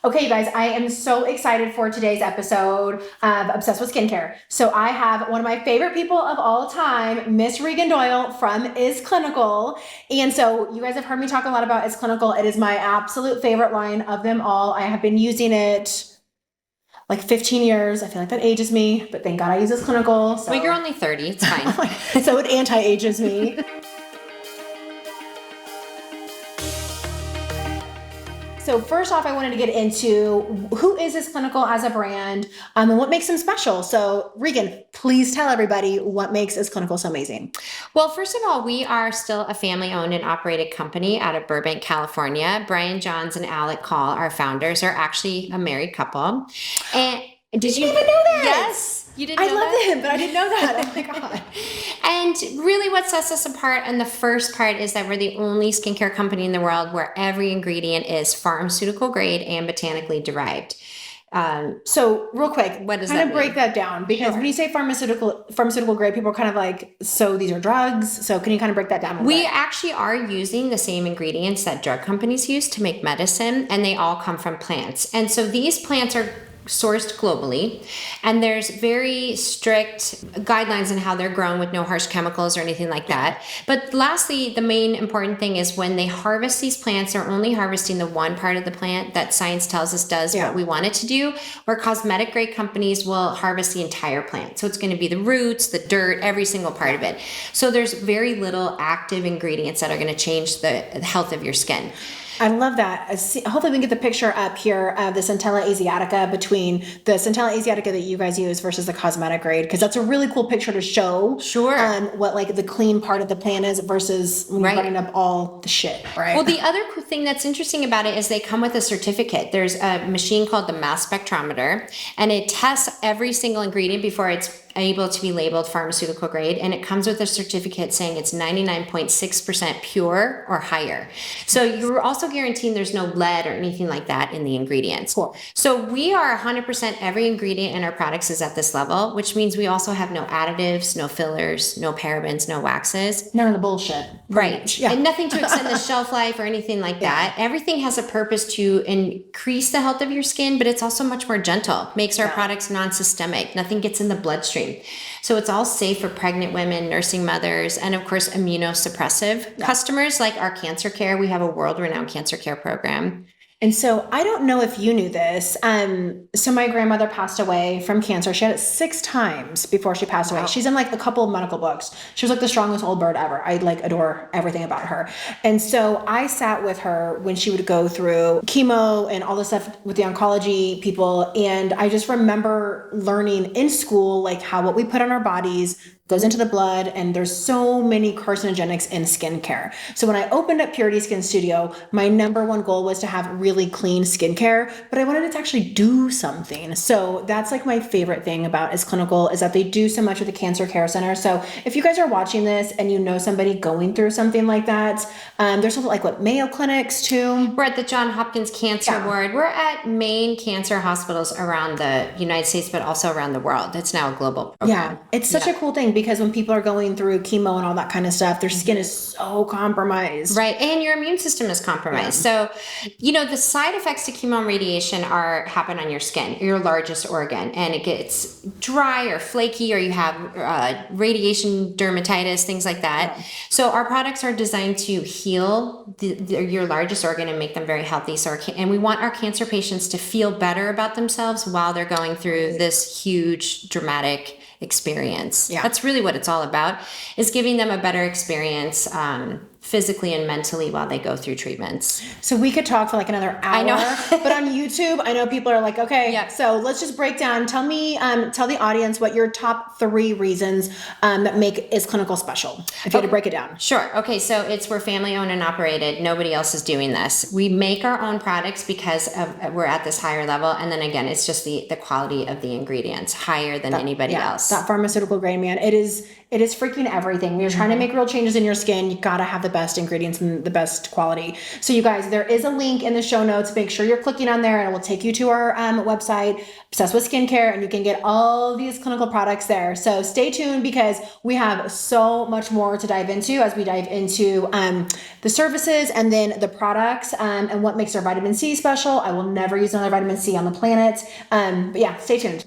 Okay, you guys, I am so excited for today's episode of Obsessed with Skincare. So I have one of my favorite people of all time, Miss Regan Doyle from Isclinical. And so you guys have heard me talk a lot about Isclinical. It is my absolute favorite line of them all. I have been using it like 15 years. I feel like that ages me, but thank God I use Isclinical. Well, you're only 30. It's fine. So it anti-ages me. So first off, I wanted to get into who is Isclinical as a brand and what makes them special. So Regan, please tell everybody what makes Isclinical so amazing. Well, first of all, we are still a family-owned and operated company out of Burbank, California. Brian Johns and Alec Call, our founders, are actually a married couple. And did you even know that? Yes. You didn't know I love that? him, but I didn't know that. Oh my God. And really what sets us apart, and the first part, is that we're the only skincare company in the world where every ingredient is pharmaceutical grade and botanically derived. So real quick, What does kind that of break mean? that down, because when you say pharmaceutical grade, people are kind of like, so these are drugs. So can you kind of break that down a little We bit? actually are using the same ingredients that drug companies use to make medicine, and they all come from plants. And so these plants are sourced globally, and there's very strict guidelines on how they're grown with no harsh chemicals or anything like that. But lastly, the main important thing is when they harvest these plants, they're only harvesting the one part of the plant that science tells us does what we want it to do, where cosmetic grade companies will harvest the entire plant. So it's going to be the roots, the dirt, every single part of it. So there's very little active ingredients that are going to change the health of your skin. I love that. Hopefully we can get the picture up here of the Centella Asiatica, between the Centella Asiatica that you guys use versus the cosmetic grade, because that's a really cool picture to show. Sure. What like the clean part of the plant is versus when you're running up all the shit, right? Well, the other cool thing that's interesting about it is they come with a certificate. There's a machine called the mass spectrometer, and it tests every single ingredient before it's able to be labeled pharmaceutical grade, and it comes with a certificate saying it's 99.6% pure or higher. So you're also guaranteeing there's no lead or anything like that in the ingredients. Cool. So we are 100% every ingredient in our products is at this level, which means we also have no additives, no fillers, no parabens, no waxes. None of the bullshit. Right. Yeah. And nothing to extend the shelf life or anything like that. Everything has a purpose to increase the health of your skin, but it's also much more gentle. Makes our products non-systemic. Nothing gets in the bloodstream. So it's all safe for pregnant women, nursing mothers, and of course, immunosuppressive customers like our cancer care. We have a world-renowned cancer care program. And so I don't know if you knew this. So my grandmother passed away from cancer. She had it 6 times before she passed away. She's in like a couple of medical books. She was like the strongest old bird ever. I like adore everything about her. And so I sat with her when she would go through chemo and all this stuff with the oncology people. And I just remember learning in school, like how what we put on our bodies goes into the blood, and there's so many carcinogenics in skincare. So when I opened up Purity Skin Studio, my number one goal was to have really clean skincare, but I wanted it to actually do something. So that's like my favorite thing about Isclinical, is that they do so much with the Cancer Care Center. So if you guys are watching this and you know somebody going through something like that, there's something like Mayo Clinics too. We're at the Johns Hopkins Cancer Ward. We're at main cancer hospitals around the United States, but also around the world. It's now a global program. Yeah, it's such a cool thing, because when people are going through chemo and all that kind of stuff, their skin is so compromised. Right. And your immune system is compromised. So, the side effects to chemo and radiation happen on your skin, your largest organ, and it gets dry or flaky, or you have radiation dermatitis, things like that. So our products are designed to heal your largest organ and make them very healthy. And we want our cancer patients to feel better about themselves while they're going through this huge, dramatic experience. That's really what it's all about, is giving them a better experience physically and mentally while they go through treatments. So we could talk for like another hour. I know. But on YouTube, I know people are like, okay, so let's just break down. Tell the audience what your top 3 reasons that make Isclinical special, if you had to break it down. Sure. Okay. So we're family owned and operated. Nobody else is doing this. We make our own products because we're at this higher level. And then again, it's just the quality of the ingredients higher than anybody else. That pharmaceutical grade, man. it is freaking everything. When you're trying to make real changes in your skin, you gotta have the best ingredients and the best quality. So you guys, there is a link in the show notes. Make sure you're clicking on there and it will take you to our website, Obsessed with Skincare, and you can get all these clinical products there. So stay tuned because we have so much more to dive into as we dive into the services and then the products and what makes our vitamin C special. I will never use another vitamin C on the planet. But yeah, stay tuned.